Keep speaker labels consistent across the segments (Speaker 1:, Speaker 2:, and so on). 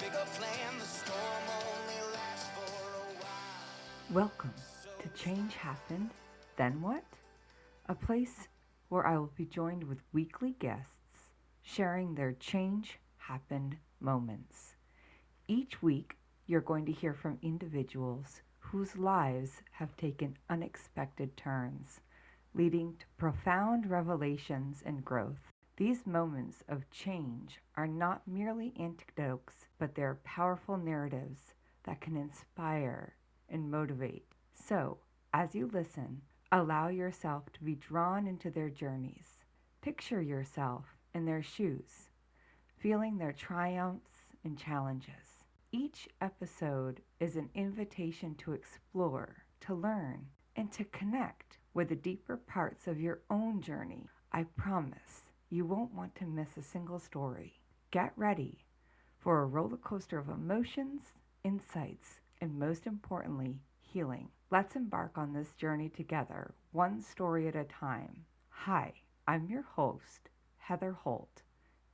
Speaker 1: make a plan, the storm only lasts for a while.
Speaker 2: Welcome to Change Happened, Then What? A place where I will be joined with weekly guests sharing their change happened moments. Each week, you're going to hear from individuals whose lives have taken unexpected turns, leading to profound revelations and growth. These moments of change are not merely anecdotes, but they're powerful narratives that can inspire and motivate. So, as you listen, allow yourself to be drawn into their journeys. Picture yourself in their shoes, feeling their triumphs and challenges. Each episode is an invitation to explore, to learn, and to connect with the deeper parts of your own journey. I promise you won't want to miss a single story. Get ready for a roller coaster of emotions, insights, and most importantly, healing. Let's embark on this journey together, one story at a time. Hi, I'm your host, Heather Holt.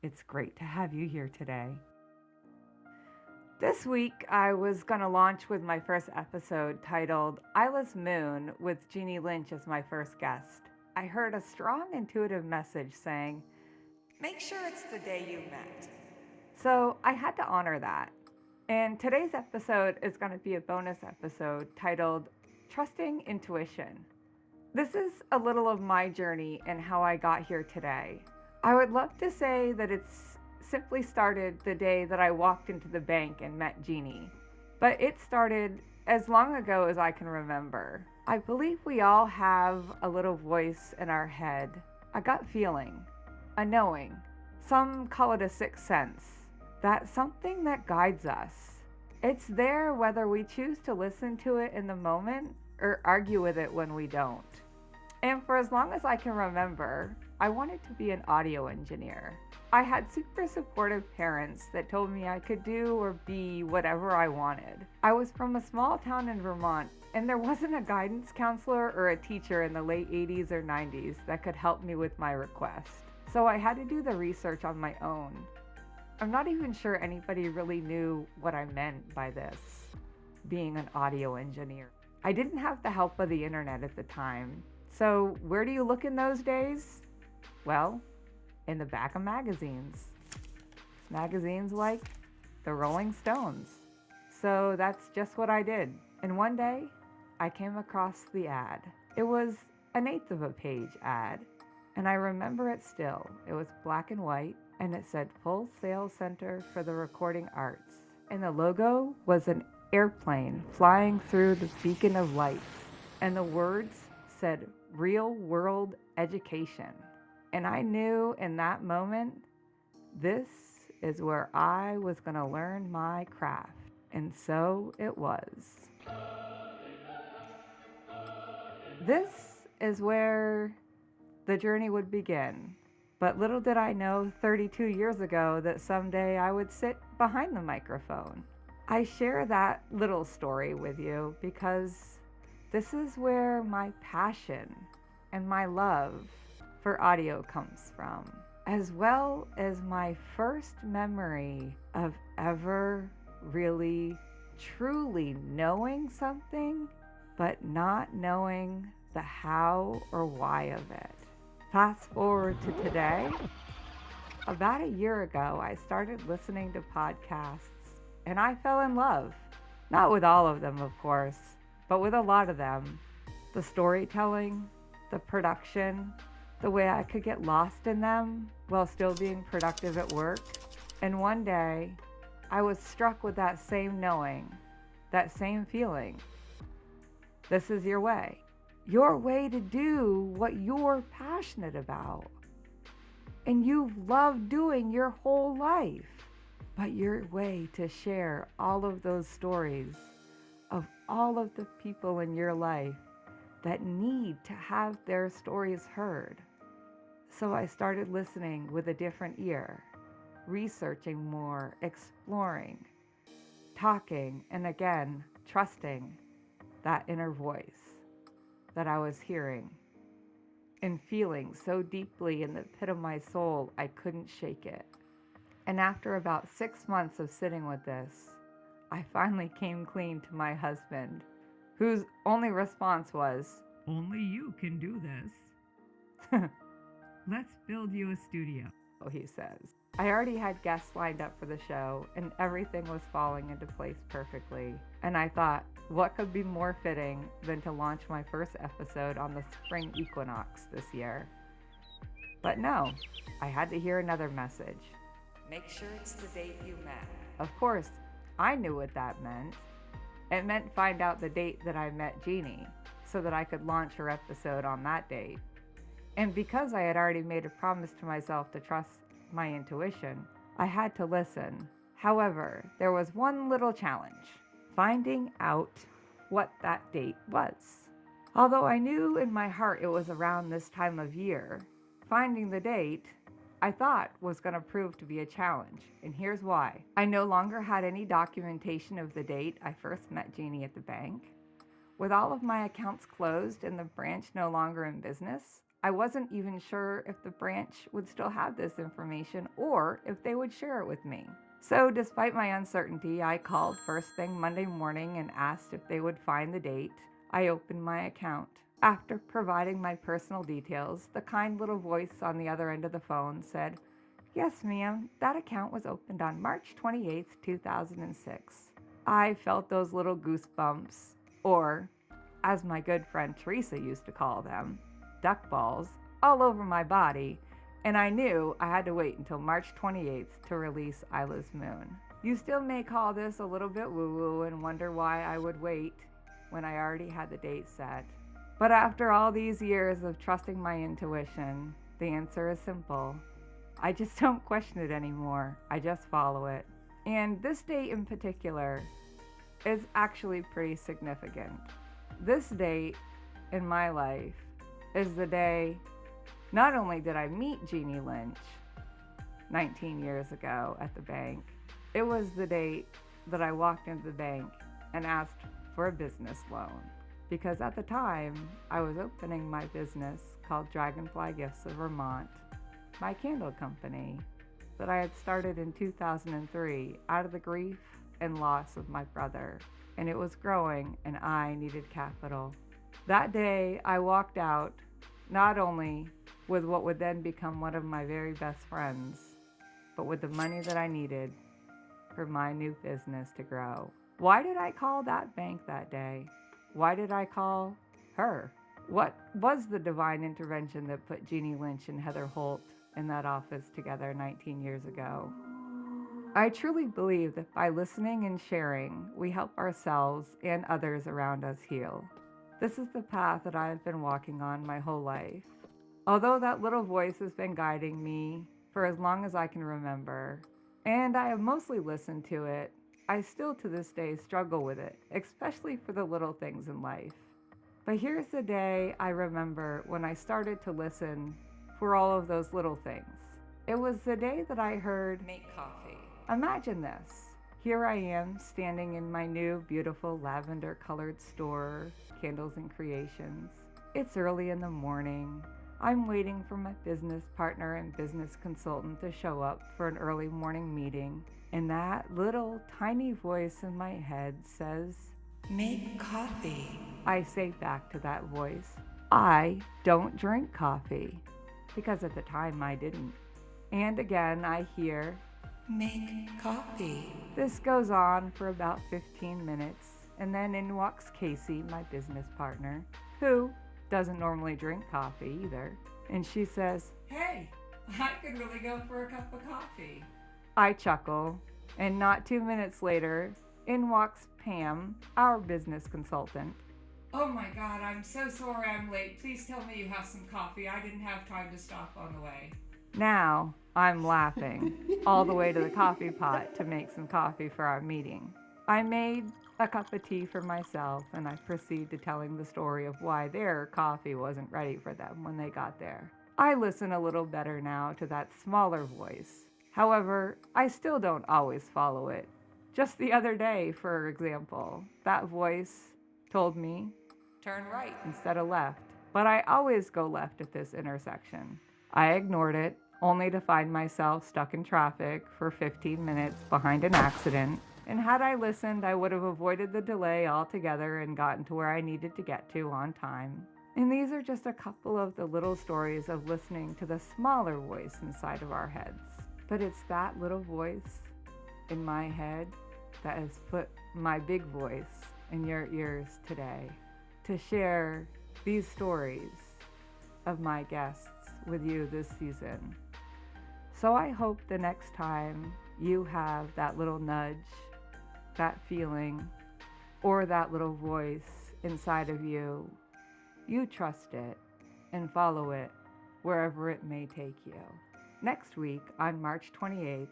Speaker 2: It's great to have you here today. This week, I was going to launch with my first episode titled Isla's Moon with Jeannie Lynch as my first guest. I heard a strong intuitive message saying, make sure it's the day you met. So I had to honor that. And today's episode is going to be a bonus episode titled Trusting Intuition. This is a little of my journey and how I got here today. I would love to say that it's simply started the day that I walked into the bank and met Jeannie, but it started as long ago as I can remember. I believe we all have a little voice in our head, a gut feeling, a knowing. Some call it a sixth sense. That's something that guides us. It's there whether we choose to listen to it in the moment or argue with it when we don't. And for as long as I can remember, I wanted to be an audio engineer. I had super supportive parents that told me I could do or be whatever I wanted. I was from a small town in Vermont, and there wasn't a guidance counselor or a teacher in the late 80s or 90s that could help me with my request. So I had to do the research on my own. I'm not even sure anybody really knew what I meant by this, being an audio engineer. I didn't have the help of the internet at the time. So where do you look in those days? Well, in the back of magazines. Magazines like the Rolling Stones. So that's just what I did. And one day, I came across the ad. It was an eighth of a page ad. And I remember it still. It was black and white, and it said Full Sail Center for the Recording Arts. And the logo was an airplane flying through the beacon of lights. And the words said Real World Education. And I knew in that moment, this is where I was going to learn my craft. And so it was. This is where the journey would begin. But little did I know 32 years ago that someday I would sit behind the microphone. I share that little story with you because this is where my passion and my love for audio comes from, as well as my first memory of ever really, truly knowing something, but not knowing the how or why of it. Fast forward to today. About a year ago, I started listening to podcasts, and I fell in love. Not with all of them, of course, but with a lot of them. The storytelling, the production, the way I could get lost in them while still being productive at work. And one day, I was struck with that same knowing, that same feeling. This is your way to do what you're passionate about and you've loved doing your whole life, but your way to share all of those stories of all of the people in your life that need to have their stories heard. So I started listening with a different ear, researching more, exploring, talking, and again, trusting that inner voice that I was hearing and feeling so deeply in the pit of my soul I couldn't shake it. And after about 6 months of sitting with this, I finally came clean to my husband, whose only response was, "Only you can do this." "Let's build you a studio," he says. I already had guests lined up for the show, and everything was falling into place perfectly. And I thought, what could be more fitting than to launch my first episode on the spring equinox this year? But no, I had to hear another message. Make sure it's the date you met. Of course, I knew what that meant. It meant find out the date that I met Jeannie, so that I could launch her episode on that date. And because I had already made a promise to myself to trust my intuition, I had to listen. However, there was one little challenge: finding out what that date was. Although I knew in my heart it was around this time of year, finding the date I thought was going to prove to be a challenge, and here's why. I no longer had any documentation of the date I first met Jeannie at the bank. With all of my accounts closed and the branch no longer in business, I wasn't even sure if the branch would still have this information or if they would share it with me. So despite my uncertainty, I called first thing Monday morning and asked if they would find the date. I opened my account. After providing my personal details, the kind little voice on the other end of the phone said, "Yes, ma'am, that account was opened on March 28th, 2006. I felt those little goosebumps, or, as my good friend Teresa used to call them, duck balls, all over my body, and I knew I had to wait until March 28th to release Isla's Moon. You still may call this a little bit woo-woo and wonder why I would wait when I already had the date set. But after all these years of trusting my intuition, the answer is simple. I just don't question it anymore. I just follow it. And this date in particular is actually pretty significant. This date in my life is the day not only did I meet Jeannie Lynch 19 years ago at the bank, it was the date that I walked into the bank and asked for a business loan. Because at the time, I was opening my business called Dragonfly Gifts of Vermont, my candle company that I had started in 2003 out of the grief and loss of my brother. And it was growing, and I needed capital. That day, I walked out not only with what would then become one of my very best friends, but with the money that I needed for my new business to grow. Why did I call that bank that day? Why did I call her? What was the divine intervention that put Jeannie Lynch and Heather Holt in that office together 19 years ago? I truly believe that by listening and sharing, we help ourselves and others around us heal. This is the path that I have been walking on my whole life. Although that little voice has been guiding me for as long as I can remember, and I have mostly listened to it, I still to this day struggle with it, especially for the little things in life. But here's the day I remember when I started to listen for all of those little things. It was the day that I heard, "Make coffee." Imagine this. Here I am standing in my new beautiful lavender colored store, Candles and Creations. It's early in the morning. I'm waiting for my business partner and business consultant to show up for an early morning meeting. And that little tiny voice in my head says, "Make coffee." I say back to that voice, "I don't drink coffee," because at the time I didn't. And again I hear, "Make coffee." This goes on for about 15 minutes, and then in walks Casey, my business partner, who doesn't normally drink coffee either. And she says, "Hey, I could really go for a cup of coffee." I chuckle, and not 2 minutes later, in walks Pam, our business consultant. "Oh my God, I'm so sorry I'm late. Please tell me you have some coffee. I didn't have time to stop on the way." Now I'm laughing all the way to the coffee pot to make some coffee for our meeting. I made a cup of tea for myself, and I proceed to telling the story of why their coffee wasn't ready for them when they got there. I listen a little better now to that smaller voice. However, I still don't always follow it. Just the other day, for example, that voice told me, "Turn right instead of left." But I always go left at this intersection. I ignored it, only to find myself stuck in traffic for 15 minutes behind an accident. And had I listened, I would have avoided the delay altogether and gotten to where I needed to get to on time. And these are just a couple of the little stories of listening to the smaller voice inside of our heads. But it's that little voice in my head that has put my big voice in your ears today to share these stories of my guests with you this season. So I hope the next time you have that little nudge, that feeling, or that little voice inside of you, you trust it and follow it wherever it may take you. Next week, on March 28th,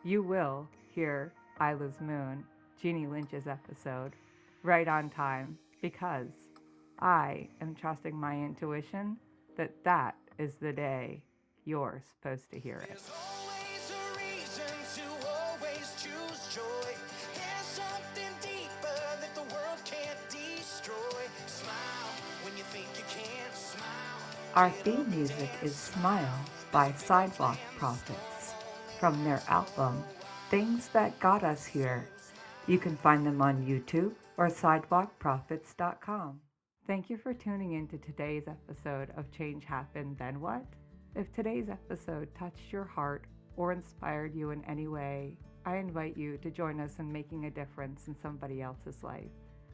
Speaker 2: you will hear Isla's Moon, Jeannie Lynch's episode, right on time, because I am trusting my intuition that that is the day you're supposed to hear it.
Speaker 1: There's always a reason to always choose joy. There's something deeper that the world can't destroy. Smile when you think you can't smile.
Speaker 2: Our theme music is Smile by Sidewalk Prophets from their album Things That Got Us Here. You can find them on YouTube or sidewalkprophets.com. Thank you for tuning in to today's episode of Change Happened, Then What? If today's episode touched your heart or inspired you in any way, I invite you to join us in making a difference in somebody else's life.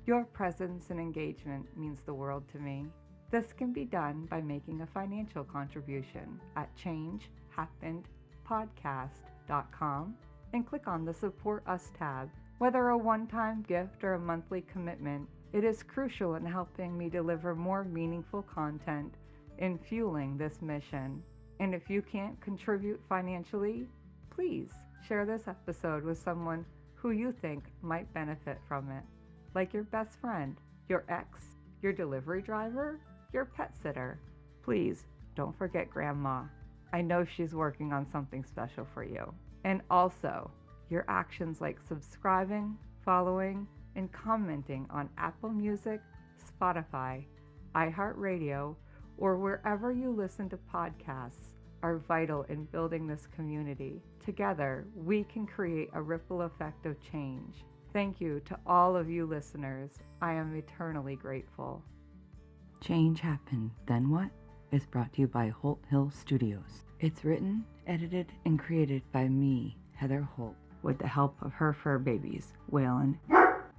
Speaker 2: Your presence and engagement means the world to me. This can be done by making a financial contribution at changehappenedpodcast.com and click on the Support Us tab. Whether a one-time gift or a monthly commitment, it is crucial in helping me deliver more meaningful content in fueling this mission. And if you can't contribute financially, please share this episode with someone who you think might benefit from it, like your best friend, your ex, your delivery driver, your pet sitter. Please don't forget Grandma. I know she's working on something special for you. And also, your actions like subscribing, following, and commenting on Apple Music, Spotify, iHeartRadio, or wherever you listen to podcasts are vital in building this community. Together, we can create a ripple effect of change. Thank you to all of you listeners. I am eternally grateful. Change Happened, Then What? Is brought to you by Holt Hill Studios. It's written, edited, and created by me, Heather Holt, with the help of her fur babies, Waylon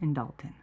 Speaker 2: and Dalton.